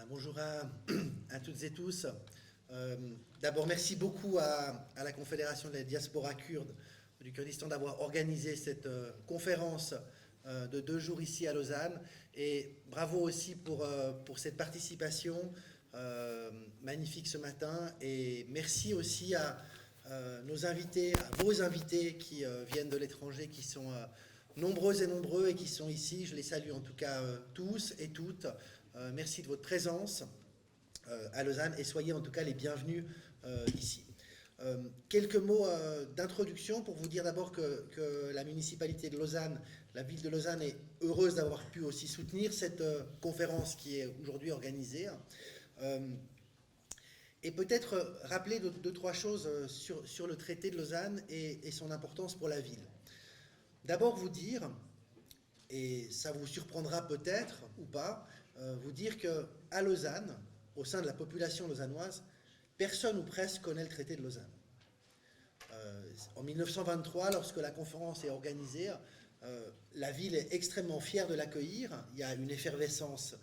Voilà, bonjour à toutes et tous. D'abord, merci beaucoup à la Confédération de la diaspora kurde du Kurdistan d'avoir organisé cette conférence de 2 jours ici à Lausanne. Et bravo aussi pour cette participation magnifique ce matin. Et merci aussi à nos invités, à vos invités qui viennent de l'étranger, qui sont nombreux et nombreux et qui sont ici. Je les salue en tout cas tous et toutes. Merci de votre présence à Lausanne et soyez en tout cas les bienvenus ici. Quelques mots d'introduction pour vous dire d'abord que la municipalité de Lausanne, la ville de Lausanne est heureuse d'avoir pu aussi soutenir cette conférence qui est aujourd'hui organisée. Et peut-être rappeler deux, trois choses sur le traité de Lausanne et son importance pour la ville. D'abord vous dire, et ça vous surprendra peut-être ou pas, vous dire qu'à Lausanne, au sein de la population lausannoise, personne ou presque connaît le traité de Lausanne. En 1923, lorsque la conférence est organisée, la ville est extrêmement fière de l'accueillir. Il y a une effervescence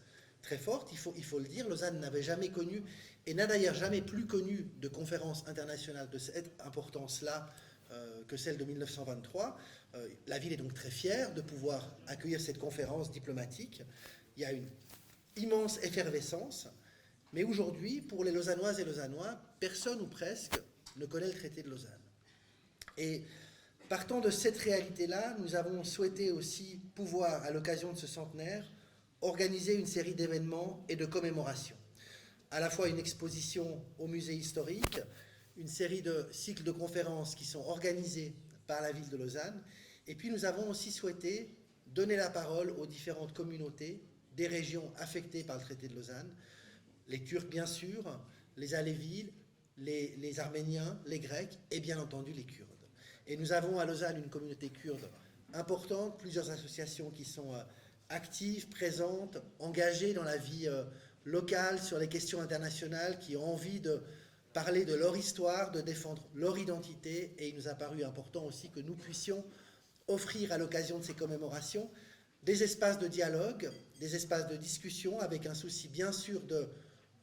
très forte, il faut le dire. Lausanne n'avait jamais connu, et n'a d'ailleurs jamais plus connu de conférence internationale de cette importance-là que celle de 1923. La ville est donc très fière de pouvoir accueillir cette conférence diplomatique. Il y a une immense effervescence, mais aujourd'hui, pour les Lausannoises et Lausannois, personne ou presque ne connaît le traité de Lausanne. Et partant de cette réalité-là, nous avons souhaité aussi pouvoir, à l'occasion de ce centenaire, organiser une série d'événements et de commémorations. À la fois une exposition au musée historique, une série de cycles de conférences qui sont organisés par la ville de Lausanne, et puis nous avons aussi souhaité donner la parole aux différentes communautés des régions affectées par le traité de Lausanne, les Turcs bien sûr, les Alévites, les Arméniens, les Grecs et bien entendu les Kurdes. Et nous avons à Lausanne une communauté kurde importante, plusieurs associations qui sont actives, présentes, engagées dans la vie locale sur les questions internationales, qui ont envie de parler de leur histoire, de défendre leur identité, et il nous a paru important aussi que nous puissions offrir à l'occasion de ces commémorations des espaces de dialogue, des espaces de discussion, avec un souci bien sûr de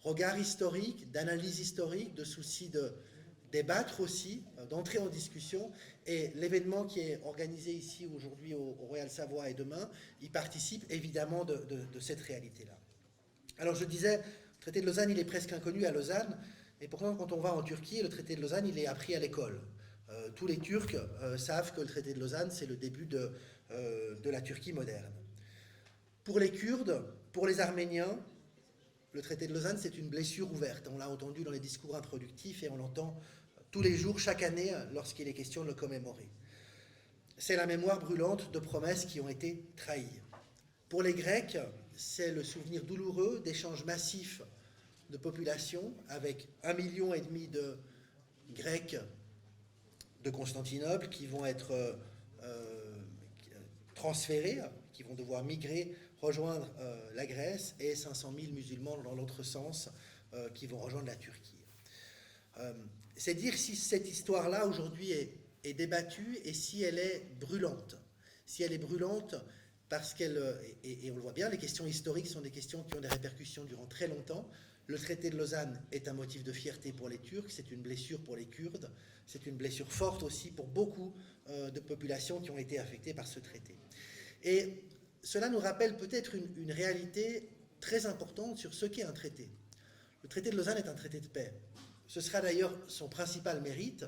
regard historique, d'analyse historique, de souci de débattre aussi, d'entrer en discussion. Et l'événement qui est organisé ici aujourd'hui au Royal Savoie et demain, il participe évidemment de cette réalité-là. Alors je disais, le traité de Lausanne, il est presque inconnu à Lausanne, et pourtant quand on va en Turquie, le traité de Lausanne, il est appris à l'école. Tous les Turcs savent que le traité de Lausanne, c'est le début de la Turquie moderne. Pour les Kurdes, pour les Arméniens, le traité de Lausanne, c'est une blessure ouverte. On l'a entendu dans les discours introductifs et on l'entend tous les jours, chaque année, lorsqu'il est question de le commémorer. C'est la mémoire brûlante de promesses qui ont été trahies. Pour les Grecs, c'est le souvenir douloureux d'échanges massifs de population avec 1,5 million de Grecs de Constantinople qui vont être transférés, qui vont devoir migrer, rejoindre la Grèce, et 500 000 musulmans dans l'autre sens qui vont rejoindre la Turquie. C'est dire si cette histoire-là aujourd'hui est débattue et si elle est brûlante. Si elle est brûlante parce qu'elle, et on le voit bien, les questions historiques sont des questions qui ont des répercussions durant très longtemps. Le traité de Lausanne est un motif de fierté pour les Turcs, c'est une blessure pour les Kurdes, c'est une blessure forte aussi pour beaucoup de populations qui ont été affectées par ce traité. Et cela nous rappelle peut-être une réalité très importante sur ce qu'est un traité. Le traité de Lausanne est un traité de paix. Ce sera d'ailleurs son principal mérite,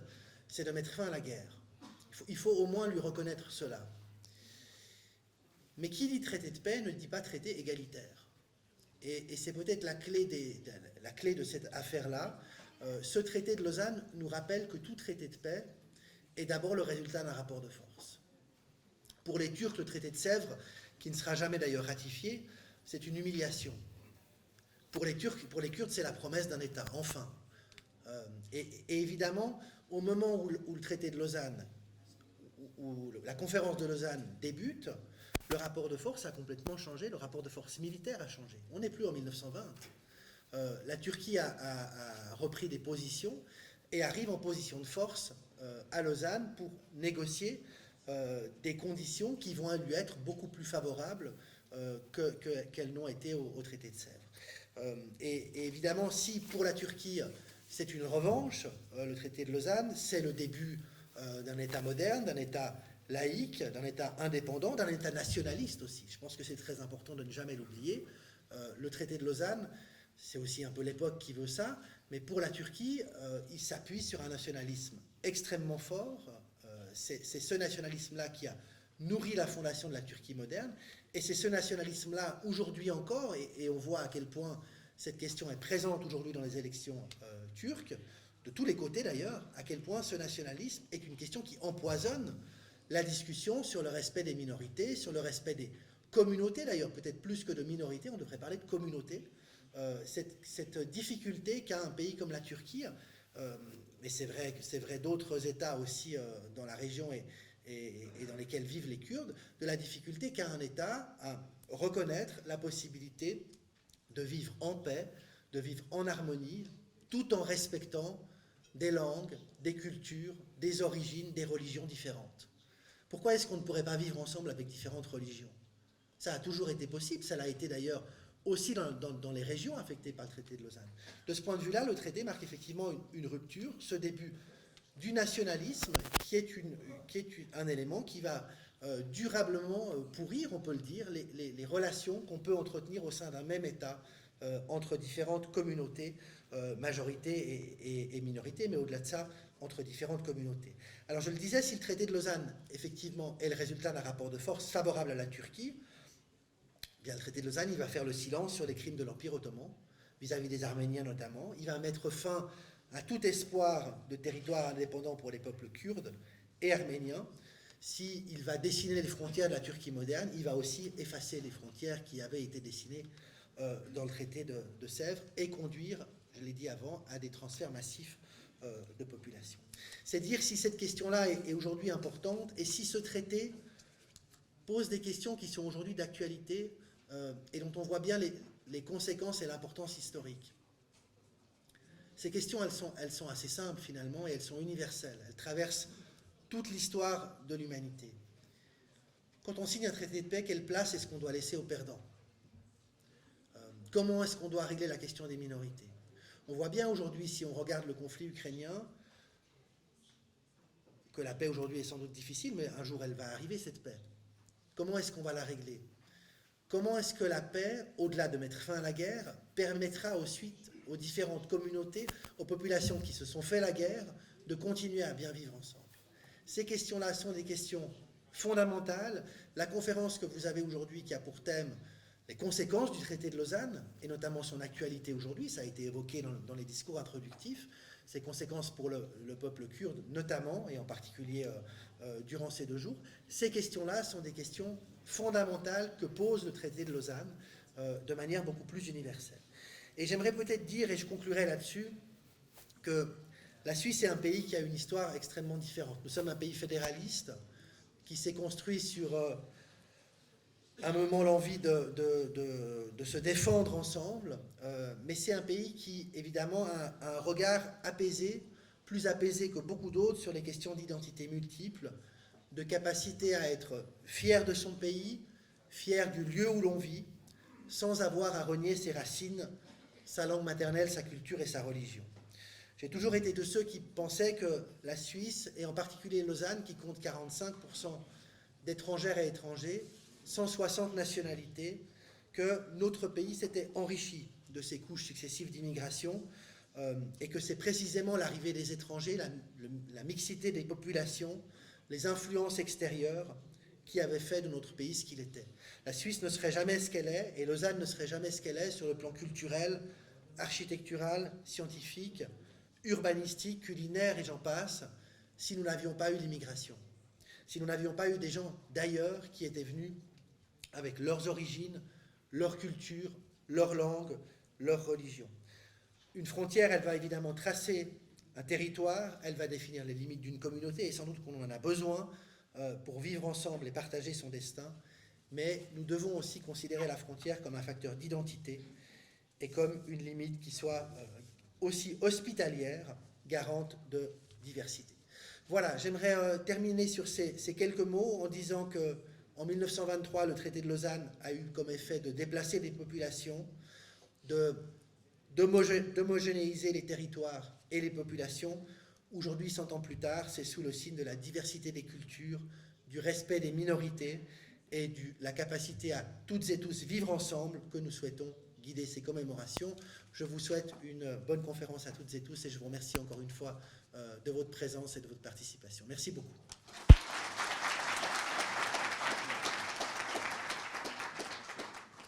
c'est de mettre fin à la guerre. Il faut au moins lui reconnaître cela. Mais qui dit traité de paix ne dit pas traité égalitaire. Et c'est peut-être la clé de cette affaire-là. Ce traité de Lausanne nous rappelle que tout traité de paix est d'abord le résultat d'un rapport de force. Pour les Turcs, le traité de Sèvres, qui ne sera jamais d'ailleurs ratifié, c'est une humiliation. Pour les Turcs, pour les Kurdes, c'est la promesse d'un État, enfin. Et évidemment, au moment où le traité de Lausanne, où la conférence de Lausanne débute, le rapport de force a complètement changé, le rapport de force militaire a changé. On n'est plus en 1920. La Turquie a repris des positions et arrive en position de force à Lausanne pour négocier des conditions qui vont lui être beaucoup plus favorables qu'elles n'ont été au traité de Sèvres. Et évidemment, si pour la Turquie, c'est une revanche, le traité de Lausanne, c'est le début d'un État moderne, d'un État laïque, d'un État indépendant, d'un État nationaliste aussi. Je pense que c'est très important de ne jamais l'oublier. Le traité de Lausanne, c'est aussi un peu l'époque qui veut ça, mais pour la Turquie, il s'appuie sur un nationalisme extrêmement fort. C'est ce nationalisme-là qui a nourri la fondation de la Turquie moderne, et c'est ce nationalisme-là, aujourd'hui encore, et on voit à quel point cette question est présente aujourd'hui dans les élections turques, de tous les côtés d'ailleurs, à quel point ce nationalisme est une question qui empoisonne la discussion sur le respect des minorités, sur le respect des communautés d'ailleurs, peut-être plus que de minorités, on devrait parler de communautés. Cette difficulté qu'a un pays comme la Turquie, mais c'est vrai d'autres États aussi dans la région et dans lesquels vivent les Kurdes, de la difficulté qu'a un État à reconnaître la possibilité de vivre en paix, de vivre en harmonie, tout en respectant des langues, des cultures, des origines, des religions différentes. Pourquoi est-ce qu'on ne pourrait pas vivre ensemble avec différentes religions? Ça a toujours été possible, ça l'a été d'ailleurs aussi dans les régions affectées par le traité de Lausanne. De ce point de vue-là, le traité marque effectivement une rupture, ce début du nationalisme qui est un élément qui va durablement pourrir, on peut le dire, les relations qu'on peut entretenir au sein d'un même État entre différentes communautés, majorité et minorité, mais au-delà de ça, entre différentes communautés. Alors je le disais, si le traité de Lausanne, effectivement, est le résultat d'un rapport de force favorable à la Turquie, eh bien, le traité de Lausanne, il va faire le silence sur les crimes de l'Empire ottoman, vis-à-vis des Arméniens notamment. Il va mettre fin à tout espoir de territoire indépendant pour les peuples kurdes et arméniens. S'il va dessiner les frontières de la Turquie moderne, il va aussi effacer les frontières qui avaient été dessinées dans le traité de Sèvres et conduire, je l'ai dit avant, à des transferts massifs de population. C'est dire si cette question-là est aujourd'hui importante et si ce traité pose des questions qui sont aujourd'hui d'actualité et dont on voit bien les conséquences et l'importance historique. Ces questions, elles sont assez simples finalement et elles sont universelles. Elles traversent toute l'histoire de l'humanité. Quand on signe un traité de paix, quelle place est-ce qu'on doit laisser aux perdants? Comment est-ce qu'on doit régler la question des minorités? On voit bien aujourd'hui, si on regarde le conflit ukrainien, que la paix aujourd'hui est sans doute difficile, mais un jour elle va arriver, cette paix. Comment est-ce qu'on va la régler? Comment est-ce que la paix, au-delà de mettre fin à la guerre, permettra ensuite aux différentes communautés, aux populations qui se sont fait la guerre, de continuer à bien vivre ensemble? Ces questions-là sont des questions fondamentales. La conférence que vous avez aujourd'hui, qui a pour thème les conséquences du traité de Lausanne, et notamment son actualité aujourd'hui, ça a été évoqué dans les discours introductifs, ses conséquences pour le peuple kurde, notamment, et en particulier durant ces 2 jours, ces questions-là sont des questions fondamentales que pose le traité de Lausanne de manière beaucoup plus universelle. Et j'aimerais peut-être dire, et je conclurai là-dessus, que la Suisse est un pays qui a une histoire extrêmement différente. Nous sommes un pays fédéraliste qui s'est construit sur un moment l'envie de se défendre ensemble, mais c'est un pays qui, évidemment, a un regard apaisé, plus apaisé que beaucoup d'autres sur les questions d'identité multiple, de capacité à être fier de son pays, fier du lieu où l'on vit, sans avoir à renier ses racines, sa langue maternelle, sa culture et sa religion. J'ai toujours été de ceux qui pensaient que la Suisse, et en particulier Lausanne, qui compte 45% d'étrangères et étrangers, 160 nationalités, que notre pays s'était enrichi de ces couches successives d'immigration et que c'est précisément l'arrivée des étrangers, la mixité des populations, les influences extérieures qui avaient fait de notre pays ce qu'il était. La Suisse ne serait jamais ce qu'elle est et Lausanne ne serait jamais ce qu'elle est sur le plan culturel, architectural, scientifique, urbanistique, culinaire et j'en passe, si nous n'avions pas eu l'immigration, si nous n'avions pas eu des gens d'ailleurs qui étaient venus avec leurs origines, leur culture, leur langue, leur religion. Une frontière, elle va évidemment tracer un territoire, elle va définir les limites d'une communauté, et sans doute qu'on en a besoin pour vivre ensemble et partager son destin, mais nous devons aussi considérer la frontière comme un facteur d'identité et comme une limite qui soit aussi hospitalière, garante de diversité. Voilà, j'aimerais terminer sur ces quelques mots en disant que en 1923, le traité de Lausanne a eu comme effet de déplacer des populations, d'homogénéiser les territoires et les populations. Aujourd'hui, 100 ans plus tard, c'est sous le signe de la diversité des cultures, du respect des minorités et de la capacité à toutes et tous vivre ensemble que nous souhaitons guider ces commémorations. Je vous souhaite une bonne conférence à toutes et tous et je vous remercie encore une fois de votre présence et de votre participation. Merci beaucoup.